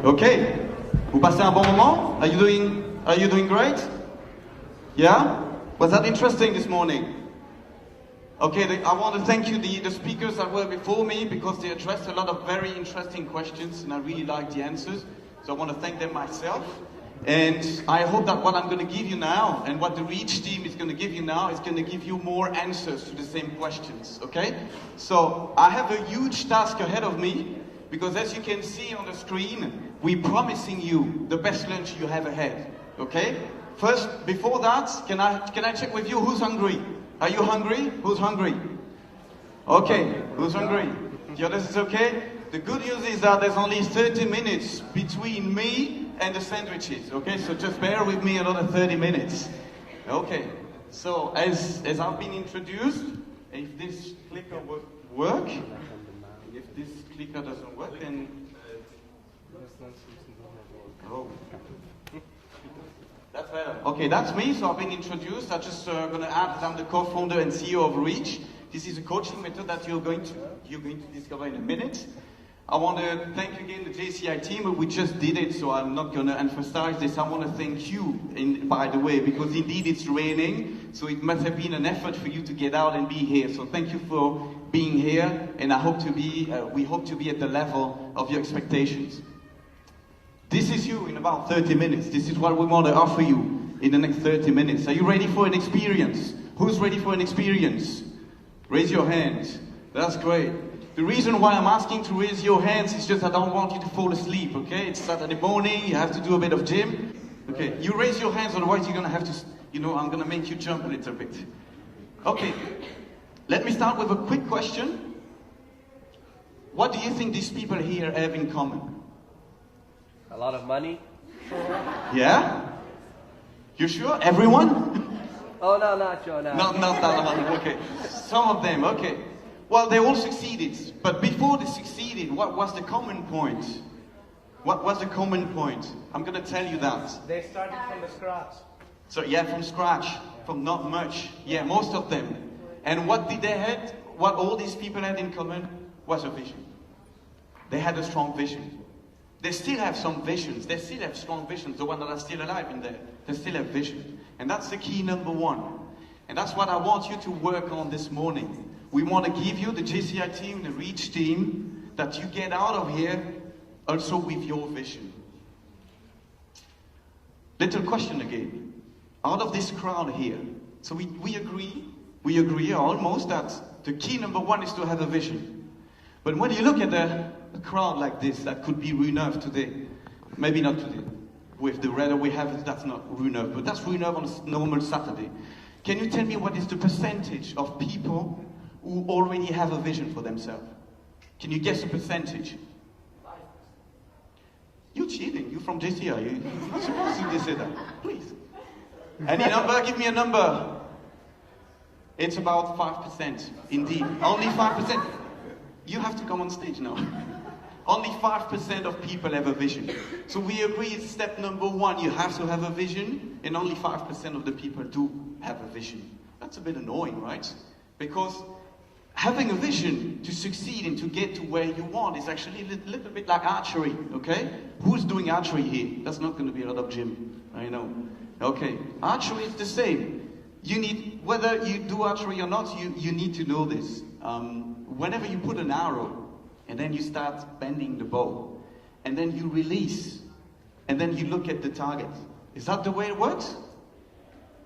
Okay. Vous passez un bon moment? Are you doing great? Yeah? Was that interesting this morning? Okay, I want to thank you, the speakers that were before me, because they addressed a lot of very interesting questions and I really liked the answers. So I want to thank them myself. And I hope that what I'm going to give you now and what the REACH team is going to give you now is going to give you more answers to the same questions, okay? So I have a huge task ahead of me, because as you can see on the screen, we're promising you the best lunch you have ahead, okay? First, before that, can I check with you who's hungry? Are you hungry? Who's hungry? Okay, who's hungry? The others is okay? The good news is that there's only 30 minutes between me and the sandwiches, okay? So just bear with me another 30 minutes. Okay, so as I've been introduced, if this clicker would work, if this clicker doesn't work, then... Oh. That's better. Okay, that's me, so I've been introduced. I'm just going to add that I'm the co-founder and CEO of REACH. This is a coaching method that you're going to discover in a minute. I want to thank again the JCI team. We just did it, so I'm not going to emphasize this. I want to thank you, by the way, because indeed it's raining, so it must have been an effort for you to get out and be here. So thank you for being here, and we hope to be at the level of your expectations. This is you in about 30 minutes. This is what we want to offer you in the next 30 minutes. Are you ready for an experience? Who's ready for an experience? Raise your hand. That's great. The reason why I'm asking to raise your hands is just I don't want you to fall asleep, okay? It's Saturday morning, you have to do a bit of gym. Okay, you raise your hands, otherwise you're going to have to, I'm going to make you jump a little bit. Okay, let me start with a quick question. What do you think these people here have in common? A lot of money. Yeah? You sure? Everyone? Oh, no, not sure, no. Not that one, okay. Some of them, okay. Well, they all succeeded, but before they succeeded, what was the common point? What was the common point? I'm going to tell you that. They started from the scratch. So yeah, from scratch, from not much. Yeah, most of them. And what did they have? What all these people had in common was a vision. They had a strong vision. They still have some visions. They still have strong visions. The ones that are still alive in there, they still have vision. And that's the key number one. And that's what I want you to work on this morning. We want to give you, the JCI team, the REACH team, that you get out of here also with your vision. Little question again. Out of this crowd here, so we agree almost that the key number one is to have a vision. But when you look at a crowd like this, that could be Rue Neuve today, maybe not today, with the weather we have, that's not Rue Neuve, but that's Rue Neuve on a normal Saturday. Can you tell me what is the percentage of people who already have a vision for themselves? Can you guess a percentage? 5%. You're cheating. You're from JCI. You're not supposed to say that. Please. Any number? Give me a number. It's about 5%. Indeed. Only 5%. You have to come on stage now. Only 5% of people have a vision. So we agree it's step number one. You have to have a vision, and only 5% of the people do have a vision. That's a bit annoying, right? Because having a vision to succeed and to get to where you want is actually a little bit like archery, okay? Who's doing archery here? That's not going to be a lot of gym, I know. Okay, archery is the same. You need, whether you do archery or not, you need to know this. Whenever you put an arrow, and then you start bending the bow, and then you release, and then you look at the target. Is that the way it works?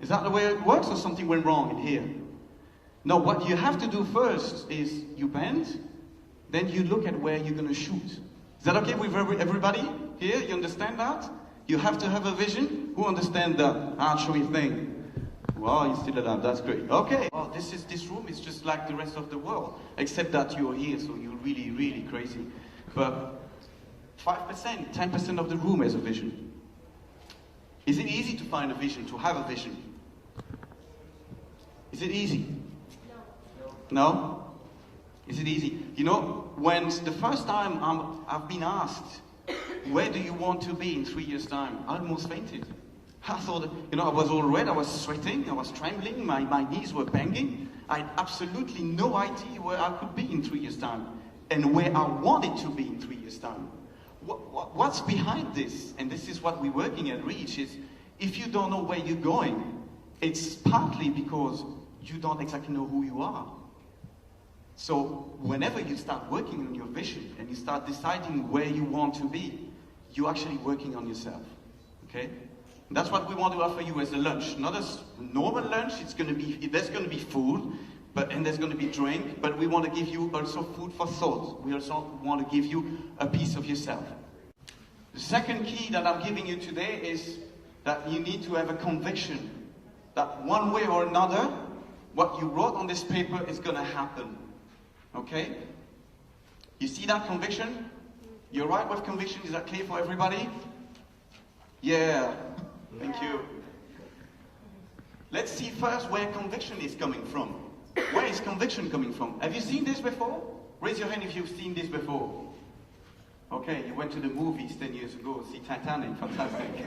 Is that the way it works, or something went wrong in here? No, what you have to do first is you bend, then you look at where you're going to shoot. Is that okay with everybody here? You understand that? You have to have a vision. Who understands the archery thing? Well, you still alive. That's great. Okay. Well, this room is just like the rest of the world, except that you're here, so you're really, really crazy. But 5%, 10% of the room has a vision. Is it easy to find a vision, to have a vision? Is it easy? No? Is it easy? You know, when the first time I've been asked, where do you want to be in 3 years' time? I almost fainted. I thought, I was all red, I was sweating, I was trembling, my knees were banging. I had absolutely no idea where I could be in 3 years' time and where I wanted to be in 3 years' time. What what's behind this, and this is what we're working at Reach, is if you don't know where you're going, it's partly because you don't exactly know who you are. So whenever you start working on your vision and you start deciding where you want to be, you're actually working on yourself. Okay? And that's what we want to offer you as a lunch. Not as normal lunch, there's going to be food, and there's going to be drink, but we want to give you also food for thought. We also want to give you a piece of yourself. The second key that I'm giving you today is that you need to have a conviction that one way or another, what you wrote on this paper is going to happen. Okay? You see that conviction? You're right with conviction? Is that clear for everybody? Yeah. Thank you. Let's see first where conviction is coming from. Where is conviction coming from? Have you seen this before? Raise your hand if you've seen this before. Okay, you went to the movies 10 years ago, see Titanic, fantastic.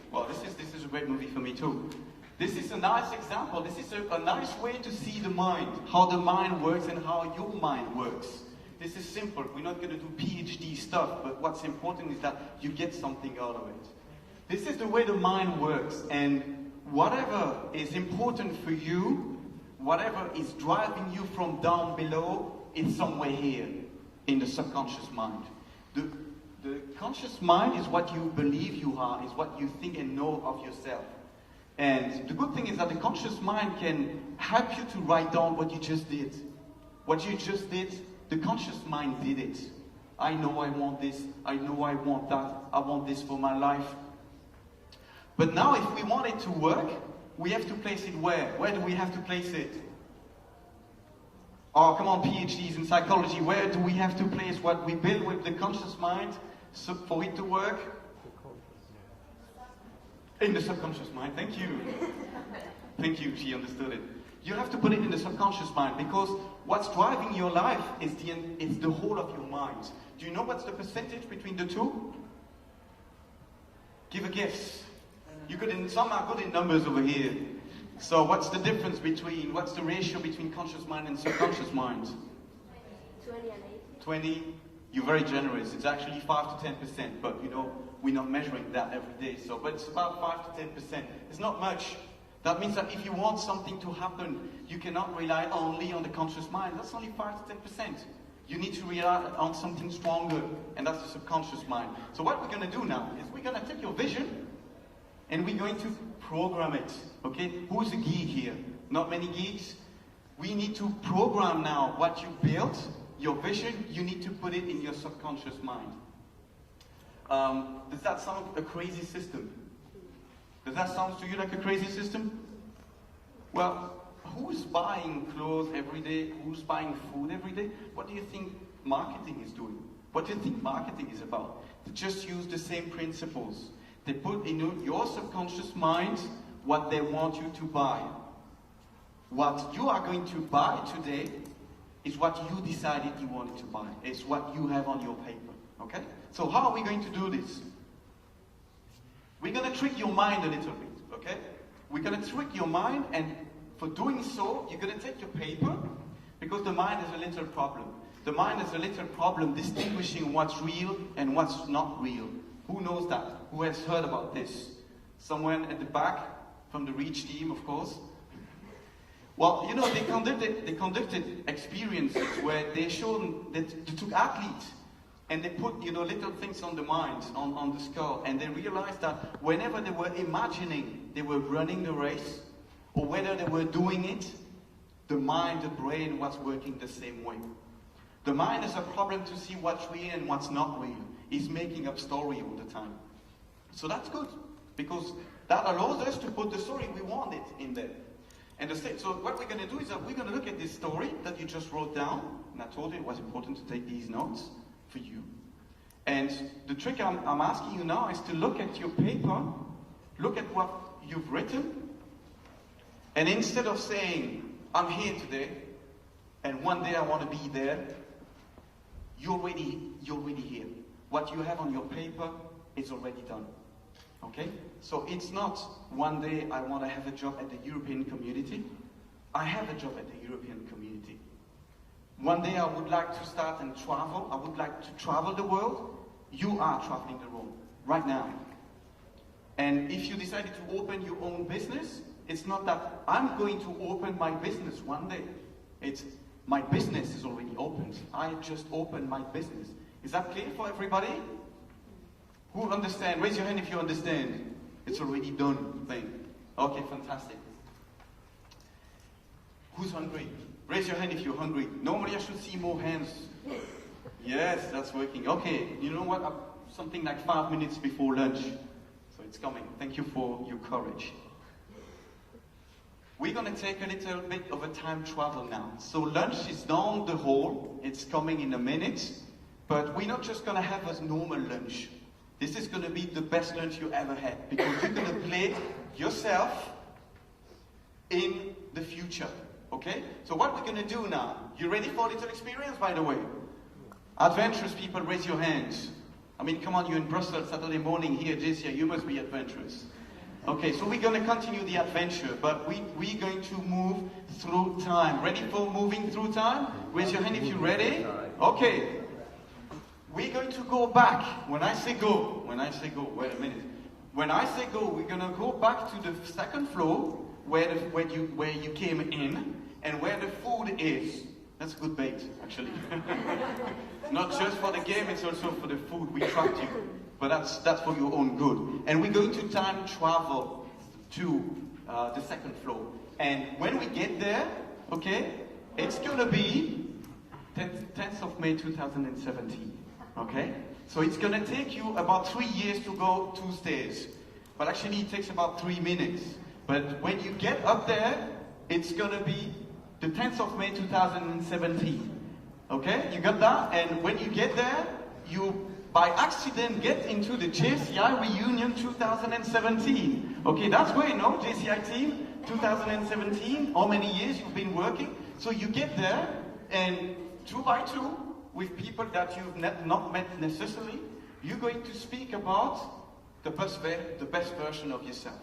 Well, this is a great movie for me too. This is a nice example. This is a nice way to see the mind, how the mind works and how your mind works. This is simple. We're not going to do PhD stuff, but what's important is that you get something out of it. This is the way the mind works, and whatever is important for you, whatever is driving you from down below, it's somewhere here in the subconscious mind. The conscious mind is what you believe you are, is what you think and know of yourself. And the good thing is that the conscious mind can help you to write down what you just did. What you just did, the conscious mind did it. I know I want this, I know I want that, I want this for my life. But now if we want it to work, we have to place it where? Where do we have to place it? Oh, come on, PhDs in psychology, where do we have to place what we build with the conscious mind so for it to work? In the subconscious mind, thank you. Thank you, she understood it. You have to put it in the subconscious mind because what's driving your life is the whole of your mind. Do you know what's the percentage between the two? Give a guess. Some are good in numbers over here. So what's the difference what's the ratio between conscious mind and subconscious mind? 20 and 80. 20, you're very generous. It's actually 5 to 10%, but you know, we're not measuring that every day. But it's about 5 to 10%. It's not much. That means that if you want something to happen, you cannot rely only on the conscious mind. That's only 5 to 10%. You need to rely on something stronger, and that's the subconscious mind. So what we're going to do now is we're going to take your vision, and we're going to program it, okay? Who's a geek here? Not many geeks? We need to program now what you built, your vision, you need to put it in your subconscious mind. Does that sound a crazy system? Does that sound to you like a crazy system? Well, who's buying clothes every day? Who's buying food every day? What do you think marketing is doing? What do you think marketing is about? They just use the same principles. They put in your subconscious mind what they want you to buy. What you are going to buy today is what you decided you wanted to buy. It's what you have on your paper. Okay? So how are we going to do this? We're going to trick your mind a little bit. Okay? We're going to trick your mind, and for doing so, you're going to take your paper, because the mind has a little problem. The mind has a little problem distinguishing what's real and what's not real. Who knows that? Who has heard about this? Someone at the back from the Reach team, of course. Well, you know, they conducted experiences where they took athletes and they put, you know, little things on the mind, on the skull, and they realized that whenever they were imagining they were running the race, or whether they were doing it, the mind, the brain was working the same way. The mind has a problem to see what's real and what's not real. It's making up story all the time. So that's good, because that allows us to put the story we wanted in there. And so what we're going to do is that we're going to look at this story that you just wrote down, and I told you it was important to take these notes for you. And the trick I'm asking you now is to look at your paper, look at what you've written, and instead of saying, I'm here today, and one day I want to be there, you're already here. What you have on your paper is already done. Okay? So it's not one day I want to have a job at the European community. I have a job at the European community. One day I would like to start and travel. I would like to travel the world. you are traveling the road right now. And if you decided to open your own business, it's not that I'm going to open my business one day. It's my business is already opened. I just opened my business. Is that clear for everybody? Who understand? Raise your hand if you understand. It's already done thing. Okay, fantastic. Who's hungry? Raise your hand if you're hungry. Normally I should see more hands. Yes, that's working. Okay, you know what? Something like 5 minutes before lunch. So it's coming. Thank you for your courage. We're going to take a little bit of a time travel now. So lunch is down the hall. It's coming in a minute. But we're not just going to have a normal lunch. This is going to be the best lunch you ever had. Because you're going to play yourself in the future. Okay? So what we're going to do now. You ready for a little experience, by the way? Adventurous people, raise your hands. I mean, come on, you're in Brussels Saturday morning here, JCI, you must be adventurous. Okay, so we're going to continue the adventure, but we're going to move through time. Ready for moving through time? Raise your hand if you're ready. Okay. We're going to go back. When I say go, wait a minute. When I say go, we're going to go back to the second floor where you came in and where the food is. That's a good bait, actually. Not just for the game, it's also for the food. We trapped you. But that's for your own good. And we're going to time travel to the second floor. And when we get there, okay, it's going to be 10th of May 2017. Okay? So it's going to take you about 3 years to go 2 stairs. But actually it takes about 3 minutes. But when you get up there, it's going to be the 10th of May 2017. Okay? You got that? And when you get there, you by accident get into the JCI reunion 2017. Okay, that's where you know, JCI team 2017, how many years you've been working. So you get there and 2 by 2 with people that you've not met necessarily, you're going to speak about the best version of yourself.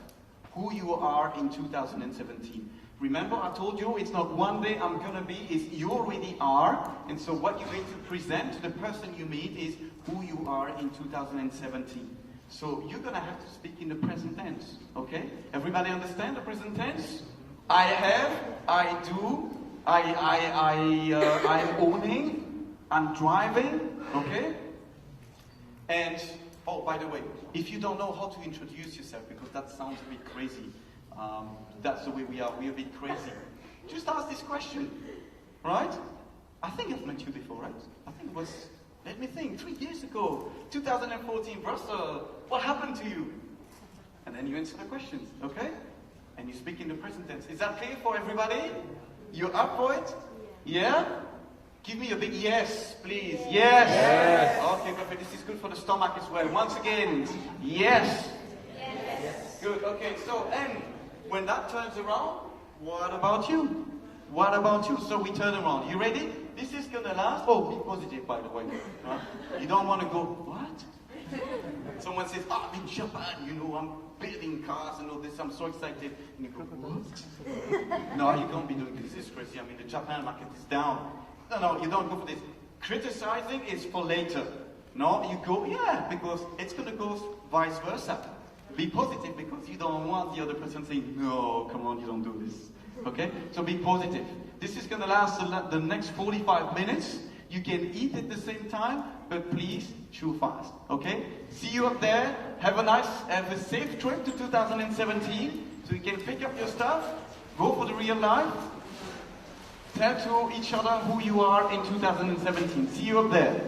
Who you are in 2017. Remember, I told you it's not one day I'm gonna be, it's you already are. And so what you're going to present to the person you meet is who you are in 2017. So you're gonna have to speak in the present tense, okay? Everybody understand the present tense? I have, I do, I'm owning, I'm driving, okay? And, oh, by the way, if you don't know how to introduce yourself, because that sounds a bit crazy, that's the way we are, we're a bit crazy. Just ask this question, right? I think I've met you before, right? I think it was, let me think, 3 years ago, 2014, Brussels, what happened to you? And then you answer the questions, okay? And you speak in the present tense. Is that clear for everybody? You're up for it? Yeah? Give me a big yes, please. Yes! Yes. Okay, perfect. This is good for the stomach as well. Once again, yes. Yes. Good, okay, so, and when that turns around, what about you? What about you? So we turn around. You ready? This is gonna last. Oh, be positive, by the way. Huh? You don't want to go, what? Someone says, oh, I'm in Japan, you know, I'm building cars and all this, I'm so excited. And you go, what? No, you can't be doing this. This is crazy. I mean, the Japan market is down. No, you don't go for this. Criticizing is for later. No, you go, yeah, because it's going to go vice versa. Be positive because you don't want the other person saying, no, come on, you don't do this. Okay? So be positive. This is going to last the next 45 minutes. You can eat at the same time, but please chew fast. Okay? See you up there. Have a safe trip to 2017 so you can pick up your stuff, go for the real life. Tell to each other who you are in 2017. See you up there.